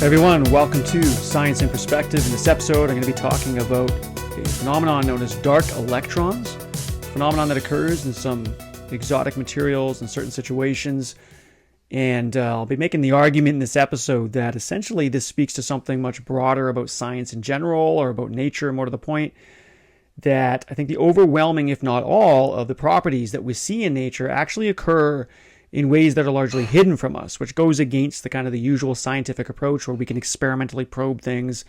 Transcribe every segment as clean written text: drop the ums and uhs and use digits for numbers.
Everyone, welcome to Science in Perspective. In this episode, I'm going to be talking about a phenomenon known as dark electrons, a phenomenon that occurs in some exotic materials in certain situations. And I'll be making the argument in this episode that essentially this speaks to something much broader about science in general, or about nature, more to the point, that I think the overwhelming, if not all, of the properties that we see in nature actually occur in ways that are largely hidden from us, which goes against the kind of the usual scientific approach where we can experimentally probe things,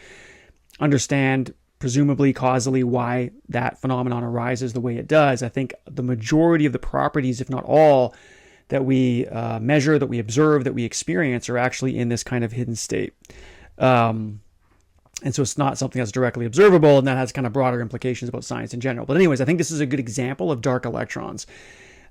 understand presumably causally why that phenomenon arises the way it does. I think the majority of the properties, if not all, that we measure, that we observe, that we experience are actually in this kind of hidden state. And so it's not something that's directly observable, and that has kind of broader implications about science in general. But anyways, I think this is a good example of dark electrons.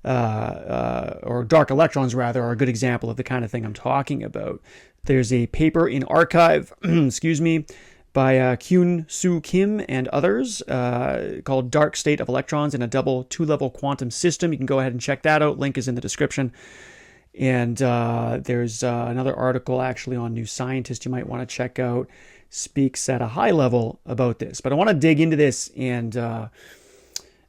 Or dark electrons rather, are a good example of the kind of thing I'm talking about. There's a paper in Archive, excuse me, by Kyun-Soo Kim and others called Dark State of Electrons in a Double Two-Level Quantum System. You can go ahead and check that out. Link is in the description. And there's another article actually on New Scientist you might want to check out. Speaks at a high level about this. But I want to dig into this and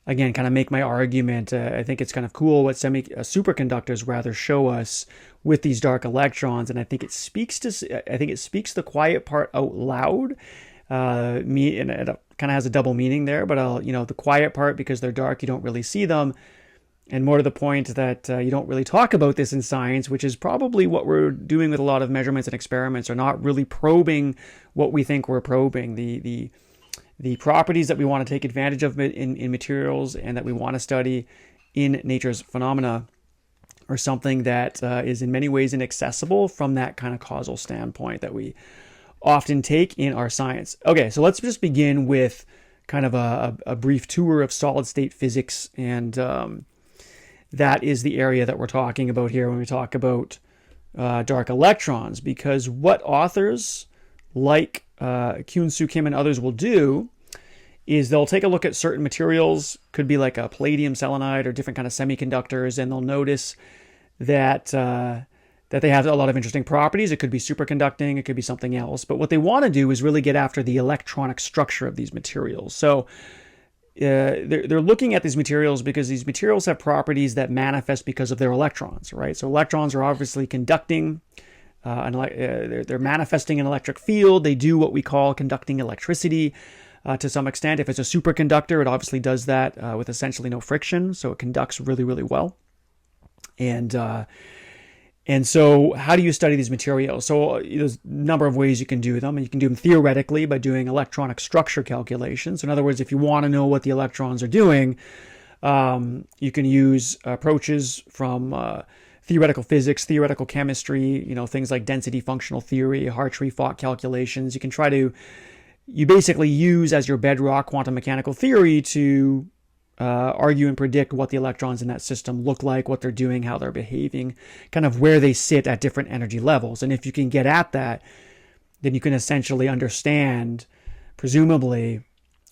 again, kind of make my argument. I think it's kind of cool what superconductors rather show us with these dark electrons, and I think it speaks the quiet part out loud. And it kind of has a double meaning there, but the quiet part, because they're dark, you don't really see them, and more to the point that you don't really talk about this in science, which is probably what we're doing with a lot of measurements and experiments, are not really probing what we think we're probing. The properties that we want to take advantage of in materials and that we want to study in nature's phenomena are something that is in many ways inaccessible from that kind of causal standpoint that we often take in our science. Okay, so let's just begin with kind of a brief tour of solid state physics, and that is the area that we're talking about here when we talk about dark electrons, because what authors like Kyun-Soo Kim and others will do is they'll take a look at certain materials, could be like a palladium selenide or different kind of semiconductors, and they'll notice that they have a lot of interesting properties. It could be superconducting, it could be something else. But what they want to do is really get after the electronic structure of these materials. So they're looking at these materials because these materials have properties that manifest because of their electrons, right? So electrons are obviously conducting. They're manifesting an electric field. They do what we call conducting electricity to some extent. If it's a superconductor, it obviously does that with essentially no friction, so it conducts really, really well. And so how do you study these materials? So there's a number of ways you can do them, and you can do them theoretically by doing electronic structure calculations. So in other words, if you want to know what the electrons are doing, you can use approaches from theoretical physics, theoretical chemistry, things like density functional theory, Hartree-Fock calculations. You basically use as your bedrock quantum mechanical theory to argue and predict what the electrons in that system look like, what they're doing, how they're behaving, kind of where they sit at different energy levels. And if you can get at that, then you can essentially understand, presumably,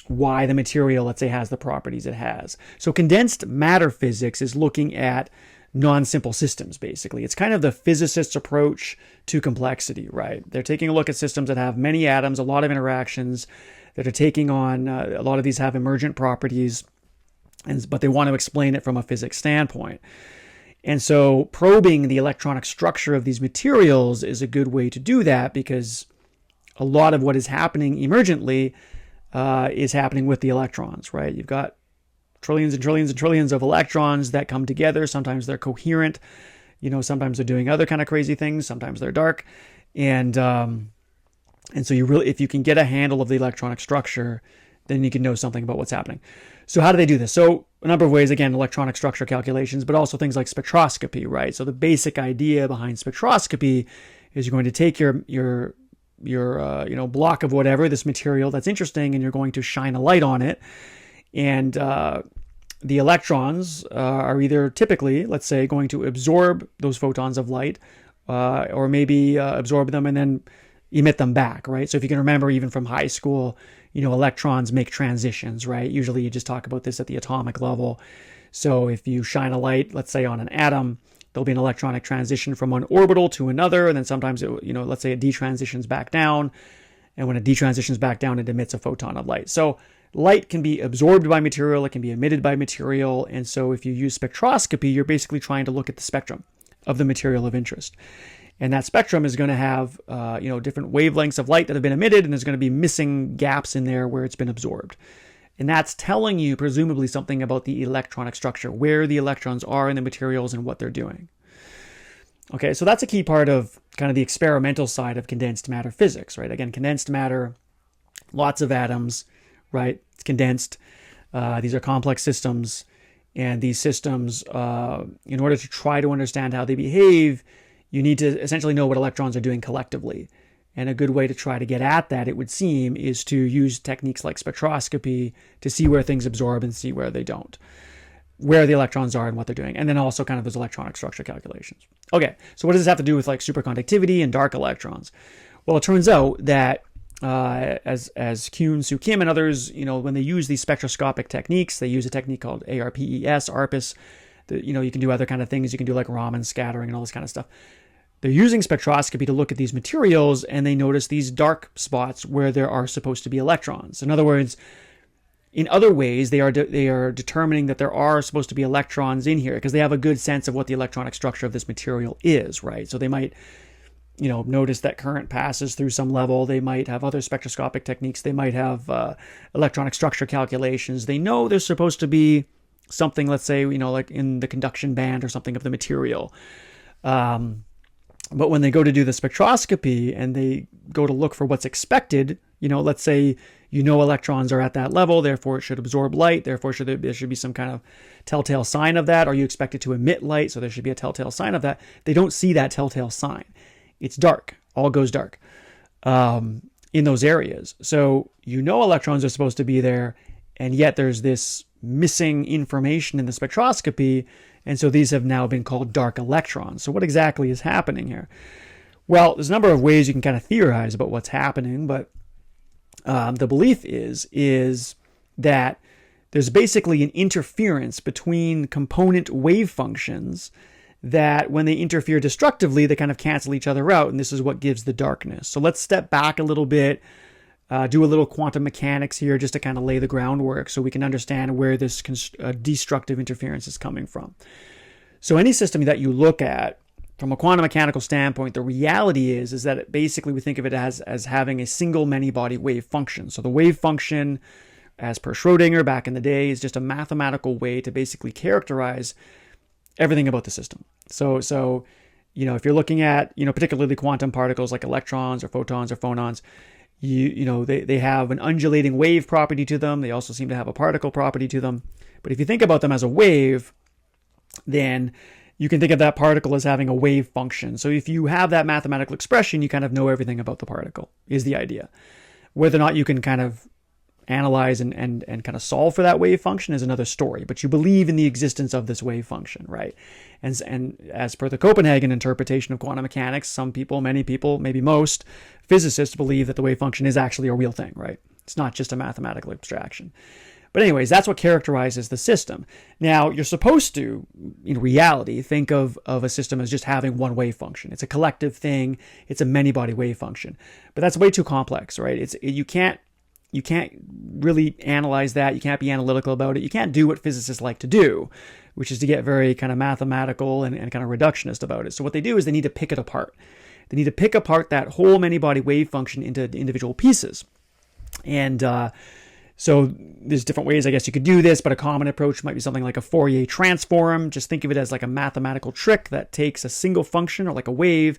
why the material, let's say, has the properties it has. So condensed matter physics is looking at non-simple systems, basically. It's kind of the physicist's approach to complexity, right? They're taking a look at systems that have many atoms, a lot of interactions, that are taking on, a lot of these have emergent properties, but they want to explain it from a physics standpoint. And so probing the electronic structure of these materials is a good way to do that, because a lot of what is happening emergently is happening with the electrons, right? You've got trillions and trillions and trillions of electrons that come together. Sometimes they're coherent, sometimes they're doing other kind of crazy things. Sometimes they're dark. And so if you can get a handle of the electronic structure, then you can know something about what's happening. So how do they do this? So a number of ways, again, electronic structure calculations, but also things like spectroscopy, right? So the basic idea behind spectroscopy is you're going to take your block of whatever, this material that's interesting, and you're going to shine a light on it. And the electrons are either typically, let's say, going to absorb those photons of light or maybe absorb them and then emit them back, right? So if you can remember even from high school, electrons make transitions, right? Usually you just talk about this at the atomic level. So if you shine a light, let's say on an atom, there'll be an electronic transition from one orbital to another, and then sometimes, let's say it detransitions back down, and when it detransitions back down, it emits a photon of light. So light can be absorbed by material, it can be emitted by material, and so if you use spectroscopy, you're basically trying to look at the spectrum of the material of interest. And that spectrum is going to have, different wavelengths of light that have been emitted, and there's going to be missing gaps in there where it's been absorbed. And that's telling you, presumably, something about the electronic structure, where the electrons are in the materials and what they're doing. Okay, so that's a key part of kind of the experimental side of condensed matter physics, right? Again, condensed matter, lots of atoms, right? It's condensed. These are complex systems. And these systems, in order to try to understand how they behave, you need to essentially know what electrons are doing collectively. And a good way to try to get at that, it would seem, is to use techniques like spectroscopy to see where things absorb and see where they don't, where the electrons are and what they're doing. And then also kind of those electronic structure calculations. Okay, so what does this have to do with like superconductivity and dark electrons? Well, it turns out that as Kuhn, Soo Kim, and others, when they use these spectroscopic techniques, they use a technique called ARPES. You can do other kind of things. You can do like Raman scattering and all this kind of stuff. They're using spectroscopy to look at these materials, and they notice these dark spots where there are supposed to be electrons. In other words, in other ways, they are determining that there are supposed to be electrons in here because they have a good sense of what the electronic structure of this material is, right? So they might, notice that current passes through some level. They might have other spectroscopic techniques. They might have electronic structure calculations. They know there's supposed to be something, let's say, like in the conduction band or something of the material. But when they go to do the spectroscopy and they go to look for what's expected, let's say, electrons are at that level, therefore it should absorb light, therefore there should be some kind of telltale sign of that, or you expect it to emit light, so there should be a telltale sign of that. They don't see that telltale sign. It's dark. All goes dark in those areas. So electrons are supposed to be there, and yet there's this missing information in the spectroscopy, and so these have now been called dark electrons. So what exactly is happening here? Well, there's a number of ways you can kind of theorize about what's happening, but the belief is that there's basically an interference between component wave functions that when they interfere destructively, they kind of cancel each other out, and this is what gives the darkness. So let's step back a little bit, do a little quantum mechanics here just to kind of lay the groundwork so we can understand where this destructive interference is coming from. So any system that you look at from a quantum mechanical standpoint, the reality is that basically we think of it as having a single many-body wave function. So the wave function, as per Schrödinger back in the day, is just a mathematical way to basically characterize everything about the system. So if you're looking at, particularly quantum particles like electrons or photons or phonons, they have an undulating wave property to them. They also seem to have a particle property to them. But if you think about them as a wave, then you can think of that particle as having a wave function. So if you have that mathematical expression, you kind of know everything about the particle, is the idea. Whether or not you can kind of analyze and kind of solve for that wave function is another story, but you believe in the existence of this wave function, right? And as per the Copenhagen interpretation of quantum mechanics, some people, many people, maybe most physicists believe that the wave function is actually a real thing, right? It's not just a mathematical abstraction. But anyways, that's what characterizes the system. Now, you're supposed to, in reality, think of a system as just having one wave function. It's a collective thing. It's a many-body wave function. But that's way too complex, right? You can't really analyze that. You can't be analytical about it. You can't do what physicists like to do, which is to get very kind of mathematical and kind of reductionist about it. So what they do is they need to pick it apart. They need to pick apart that whole many-body wave function into individual pieces. And so there's different ways, I guess, you could do this, but a common approach might be something like a Fourier transform. Just think of it as like a mathematical trick that takes a single function or like a wave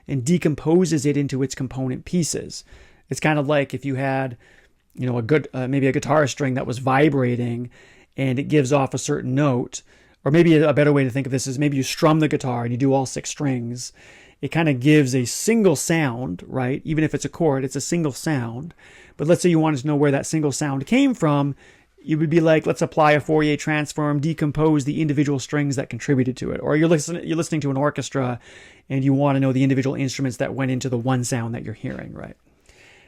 and decomposes it into its component pieces. It's kind of like if you had, maybe a guitar string that was vibrating and it gives off a certain note, or maybe a better way to think of this is maybe you strum the guitar and you do all 6 strings. It kind of gives a single sound, right? Even if it's a chord, it's a single sound. But let's say you wanted to know where that single sound came from. You would be like, let's apply a Fourier transform, decompose the individual strings that contributed to it. Or you're listening to an orchestra and you want to know the individual instruments that went into the one sound that you're hearing, right?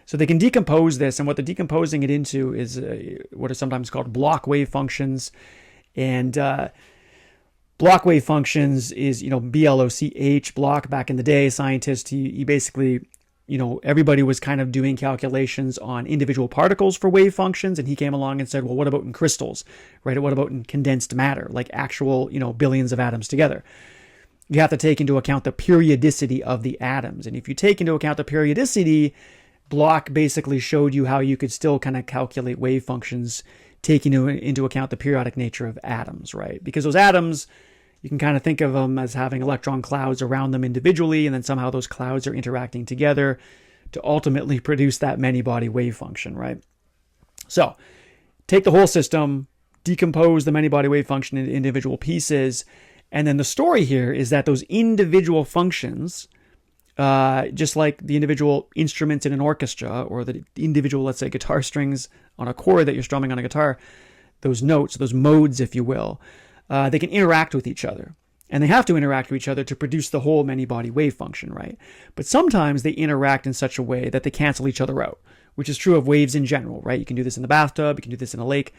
So they can decompose this, and what they're decomposing it into is what are sometimes called block wave functions. And block wave functions is, BLOCH, block. Back in the day, scientists, he basically, everybody was kind of doing calculations on individual particles for wave functions. And he came along and said, well, what about in crystals, right? What about in condensed matter, like actual, billions of atoms together? You have to take into account the periodicity of the atoms. And if you take into account the periodicity, Bloch basically showed you how you could still kind of calculate wave functions taking into account the periodic nature of atoms, right? Because those atoms, you can kind of think of them as having electron clouds around them individually, and then somehow those clouds are interacting together to ultimately produce that many-body wave function, right? So take the whole system, decompose the many-body wave function into individual pieces, and then the story here is that those individual functions, just like the individual instruments in an orchestra or the individual, let's say, guitar strings on a chord that you're strumming on a guitar, those notes, those modes, if you will, they can interact with each other. And they have to interact with each other to produce the whole many-body wave function, right? But sometimes they interact in such a way that they cancel each other out, which is true of waves in general, right? You can do this in the bathtub, you can do this in a lake,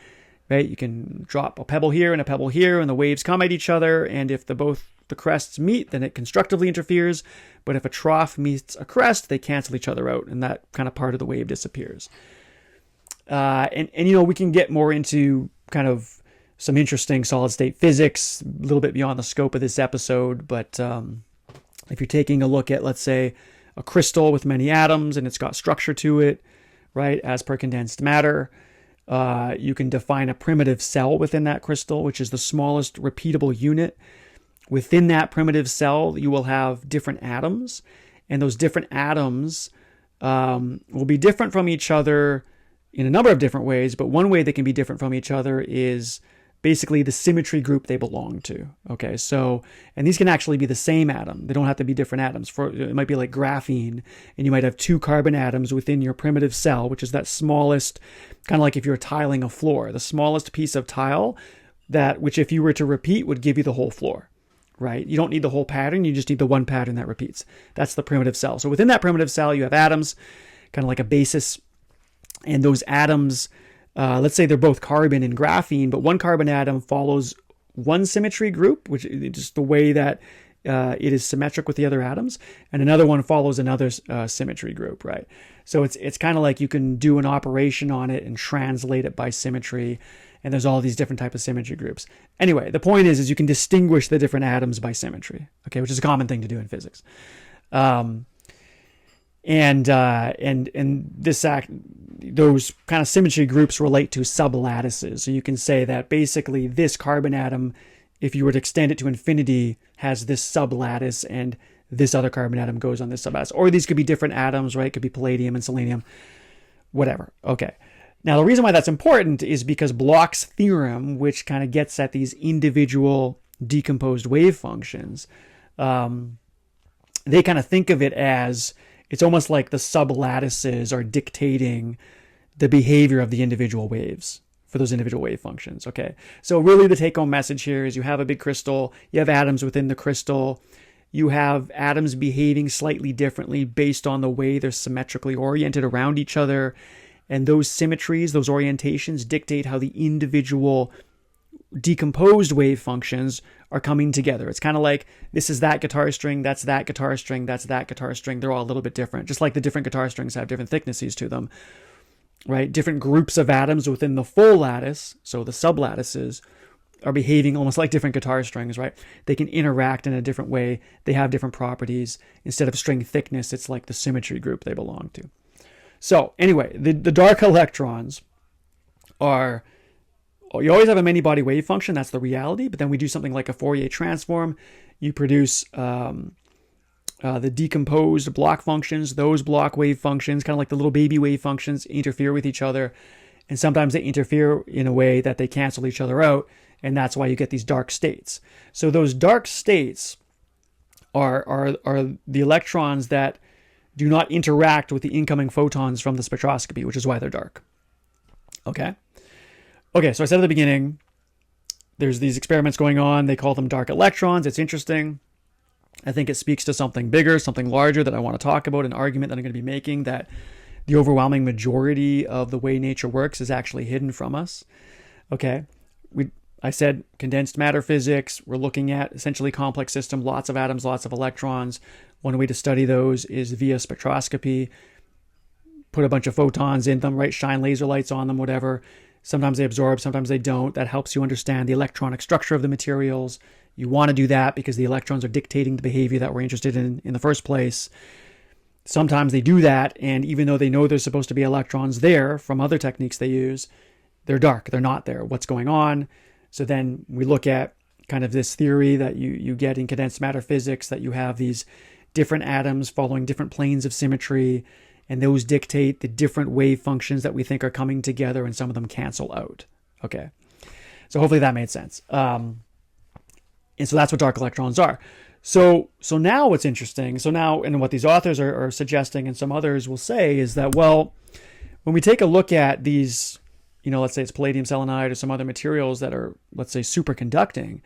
right? You can drop a pebble here and a pebble here, and the waves come at each other, and if the crests meet, then it constructively interferes. But if a trough meets a crest, they cancel each other out, and that kind of part of the wave disappears. And we can get more into kind of some interesting solid-state physics, a little bit beyond the scope of this episode. But if you're taking a look at, let's say, a crystal with many atoms, and it's got structure to it, right, as per condensed matter, you can define a primitive cell within that crystal, which is the smallest repeatable unit. Within that primitive cell, you will have different atoms, and those different atoms will be different from each other in a number of different ways, but one way they can be different from each other is basically the symmetry group they belong to. Okay, so, and these can actually be the same atom. They don't have to be different atoms. It might be like graphene, and you might have 2 carbon atoms within your primitive cell, which is that smallest, kind of like if you're tiling a floor, the smallest piece of tile, which if you were to repeat would give you the whole floor. Right? You don't need the whole pattern. You just need the one pattern that repeats. That's the primitive cell. So within that primitive cell, you have atoms, kind of like a basis. And those atoms, let's say they're both carbon and graphene, but one carbon atom follows one symmetry group, which is just the way that it is symmetric with the other atoms. And another one follows another symmetry group, right? So it's kind of like you can do an operation on it and translate it by symmetry. And there's all these different types of symmetry groups. Anyway, the point is you can distinguish the different atoms by symmetry, okay, which is a common thing to do in physics. And those kind of symmetry groups relate to sublattices. So you can say that basically this carbon atom, if you were to extend it to infinity, has this sublattice, and this other carbon atom goes on this sublattice. Or these could be different atoms, right? It could be palladium and selenium, whatever. Okay. Now, the reason why that's important is because Bloch's theorem, which kind of gets at these individual decomposed wave functions, they kind of think of it as it's almost like the sublattices are dictating the behavior of the individual waves for those individual wave functions. Okay, so really the take-home message here is you have a big crystal, you have atoms within the crystal, you have atoms behaving slightly differently based on the way they're symmetrically oriented around each other. And those symmetries, those orientations dictate how the individual decomposed wave functions are coming together. It's kind of like this is that guitar string, that's that guitar string, that's that guitar string. They're all a little bit different, just like the different guitar strings have different thicknesses to them, right? Different groups of atoms within the full lattice, so the sublattices, are behaving almost like different guitar strings, right? They can interact in a different way. They have different properties. Instead of string thickness, it's like the symmetry group they belong to. So anyway, the dark electrons are, you always have a many-body wave function. That's the reality. But then we do something like a Fourier transform. You produce the decomposed Bloch functions. Those Bloch wave functions, kind of like the little baby wave functions, interfere with each other. And sometimes they interfere in a way that they cancel each other out. And that's why you get these dark states. So those dark states are the electrons that do not interact with the incoming photons from the spectroscopy, which is why they're dark. Okay, so I said at the beginning, there's these experiments going on. They call them dark electrons. It's interesting. I think it speaks to something bigger, something larger that I want to talk about, an argument that I'm going to be making that the overwhelming majority of the way nature works is actually hidden from us. Okay, I said condensed matter physics. We're looking at essentially complex system, lots of atoms, lots of electrons. One way to study those is via spectroscopy. Put a bunch of photons in them, right? Shine laser lights on them, whatever. Sometimes they absorb, sometimes they don't. That helps you understand the electronic structure of the materials. You want to do that because the electrons are dictating the behavior that we're interested in the first place. Sometimes they do that, and even though they know there's supposed to be electrons there from other techniques they use, they're dark. They're not there. What's going on? So then we look at kind of this theory that you get in condensed matter physics, that you have these different atoms following different planes of symmetry, and those dictate the different wave functions that we think are coming together, and some of them cancel out. Okay, so hopefully that made sense. And so that's what dark electrons are. So now what's interesting, and what these authors are suggesting, and some others will say, is that, well, when we take a look at these, let's say it's palladium selenide or some other materials that are, let's say, superconducting,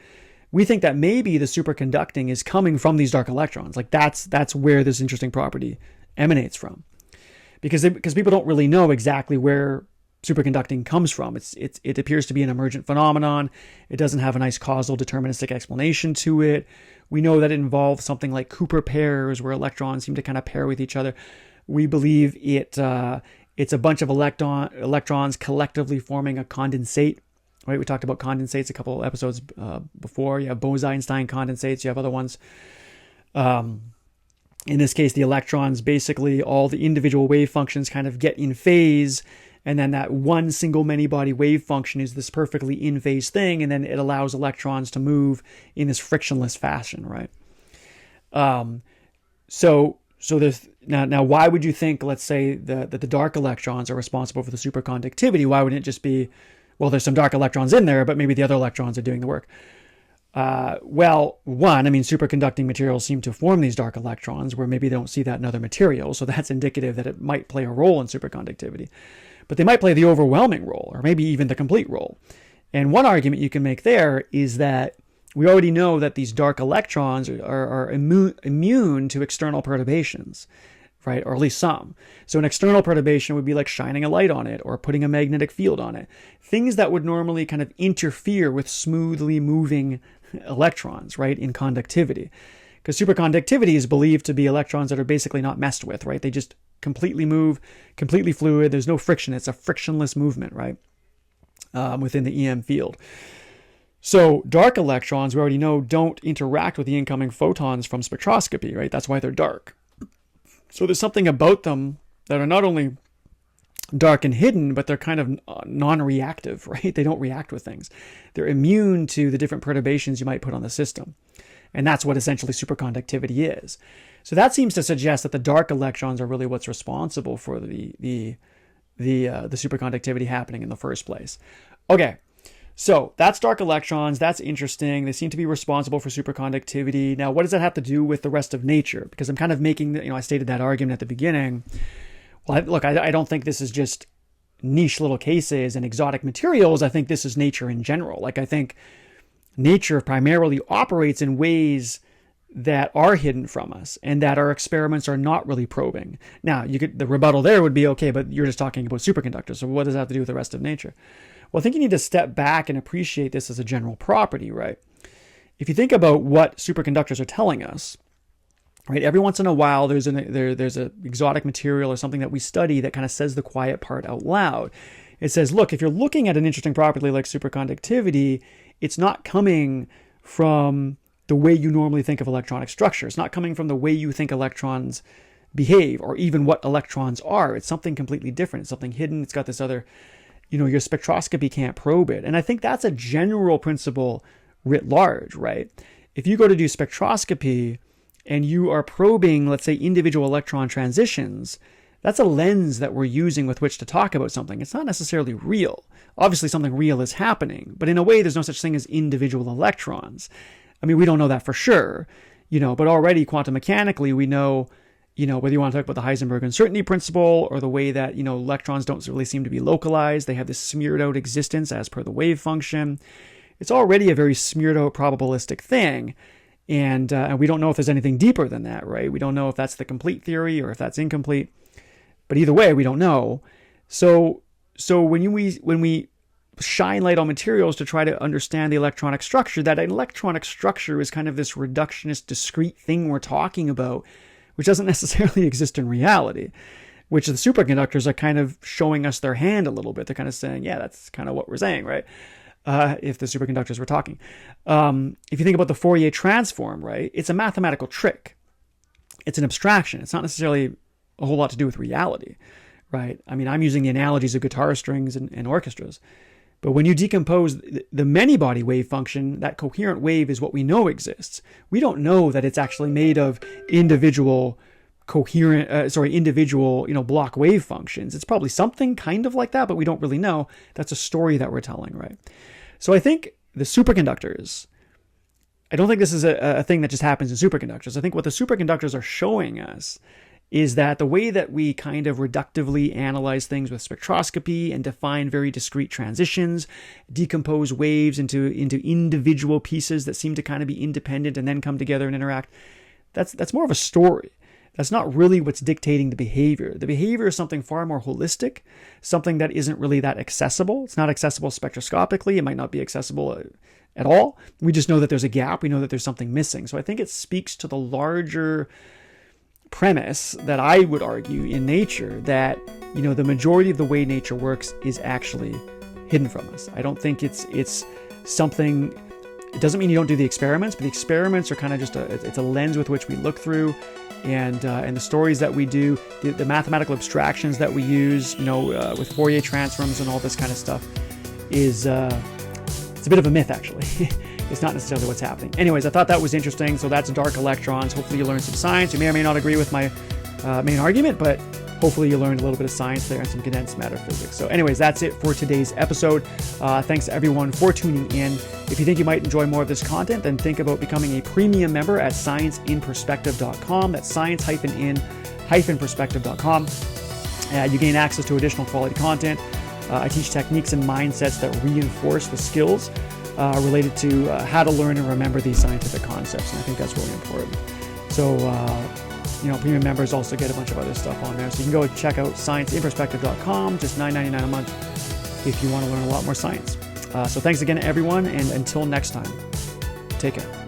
we think that maybe the superconducting is coming from these dark electrons. Like that's where this interesting property emanates from. Because people don't really know exactly where superconducting comes from. It appears to be an emergent phenomenon. It doesn't have a nice causal deterministic explanation to it. We know that it involves something like Cooper pairs, where electrons seem to kind of pair with each other. We believe it's a bunch of electrons collectively forming a condensate. Right? We talked about condensates a couple episodes before. You have Bose-Einstein condensates. You have other ones. In this case, the electrons, basically all the individual wave functions kind of get in phase, and then that one single many-body wave function is this perfectly in-phase thing, and then it allows electrons to move in this frictionless fashion, right? So there's now why would you think, let's say, that the dark electrons are responsible for the superconductivity? Why wouldn't it just be, well, there's some dark electrons in there, but maybe the other electrons are doing the work? Well, superconducting materials seem to form these dark electrons, where maybe they don't see that in other materials. So that's indicative that it might play a role in superconductivity. But they might play the overwhelming role, or maybe even the complete role. And one argument you can make there is that we already know that these dark electrons are immune to external perturbations, right? Or at least some. So an external perturbation would be like shining a light on it or putting a magnetic field on it. Things that would normally kind of interfere with smoothly moving electrons, right, in conductivity. Because superconductivity is believed to be electrons that are basically not messed with, right? They just completely move, completely fluid. There's no friction. It's a frictionless movement, right, within the EM field. So dark electrons, we already know, don't interact with the incoming photons from spectroscopy, right? That's why they're dark. So there's something about them that are not only dark and hidden, but they're kind of non-reactive, right? They don't react with things. They're immune to the different perturbations you might put on the system. And that's what essentially superconductivity is. So that seems to suggest that the dark electrons are really what's responsible for the superconductivity happening in the first place. Okay, so that's dark electrons. That's interesting. They seem to be responsible for superconductivity. Now, what does that have to do with the rest of nature? Because I'm kind of making, I stated that argument at the beginning. Well, I don't think this is just niche little cases and exotic materials. I think this is nature in general. Like, I think nature primarily operates in ways that are hidden from us and that our experiments are not really probing. Now, the rebuttal there would be, okay, but you're just talking about superconductors. So what does that have to do with the rest of nature? Well, I think you need to step back and appreciate this as a general property, right? If you think about what superconductors are telling us, right, every once in a while there's an exotic material or something that we study that kind of says the quiet part out loud. It says, look, if you're looking at an interesting property like superconductivity, it's not coming from the way you normally think of electronic structure. It's not coming from the way you think electrons behave or even what electrons are. It's something completely different. It's something hidden. It's got this other, your spectroscopy can't probe it. And I think that's a general principle writ large, right? If you go to do spectroscopy and you are probing, let's say, individual electron transitions, that's a lens that we're using with which to talk about something. It's not necessarily real. Obviously, something real is happening, but in a way, there's no such thing as individual electrons. I mean, we don't know that for sure, but already quantum mechanically, we know, whether you want to talk about the Heisenberg uncertainty principle or the way that, electrons don't really seem to be localized. They have this smeared out existence as per the wave function. It's already a very smeared out probabilistic thing. And we don't know if there's anything deeper than that, right? We don't know if that's the complete theory or if that's incomplete. But either way, we don't know. So when we shine light on materials to try to understand the electronic structure, that an electronic structure is kind of this reductionist, discrete thing we're talking about, which doesn't necessarily exist in reality, which the superconductors are kind of showing us their hand a little bit. They're kind of saying, yeah, that's kind of what we're saying, right? If the superconductors were talking. If you think about the Fourier transform, right, it's a mathematical trick. It's an abstraction. It's not necessarily a whole lot to do with reality, right? I mean, I'm using the analogies of guitar strings and orchestras. But when you decompose the many-body wave function, that coherent wave is what we know exists. We don't know that it's actually made of individual block wave functions. It's probably something kind of like that, but we don't really know. That's a story that we're telling, right? So I think the superconductors, I don't think this is a thing that just happens in superconductors. I think what the superconductors are showing us is that the way that we kind of reductively analyze things with spectroscopy and define very discrete transitions, decompose waves into individual pieces that seem to kind of be independent and then come together and interact, that's more of a story. That's not really what's dictating the behavior. The behavior is something far more holistic, something that isn't really that accessible. It's not accessible spectroscopically. It might not be accessible at all. We just know that there's a gap. We know that there's something missing. So I think it speaks to the larger premise that I would argue in nature that, the majority of the way nature works is actually hidden from us. I don't think it's something. It doesn't mean you don't do the experiments, but the experiments are kind of just it's a lens with which we look through, and the stories that we do, the mathematical abstractions that we use, with Fourier transforms and all this kind of stuff, is it's a bit of a myth actually. It's not necessarily what's happening. Anyways, I thought that was interesting. So that's dark electrons. Hopefully you learned some science. You may or may not agree with my main argument, but hopefully you learned a little bit of science there and some condensed matter physics. So anyways, that's it for today's episode. Thanks everyone for tuning in. If you think you might enjoy more of this content, then think about becoming a premium member at scienceinperspective.com. That's science-in-perspective.com. You gain access to additional quality content. I teach techniques and mindsets that reinforce the skills related to how to learn and remember these scientific concepts, and I think that's really important. So, premium members also get a bunch of other stuff on there. So you can go check out scienceinperspective.com, just $9.99 a month if you want to learn a lot more science. So thanks again, everyone, and until next time, take care.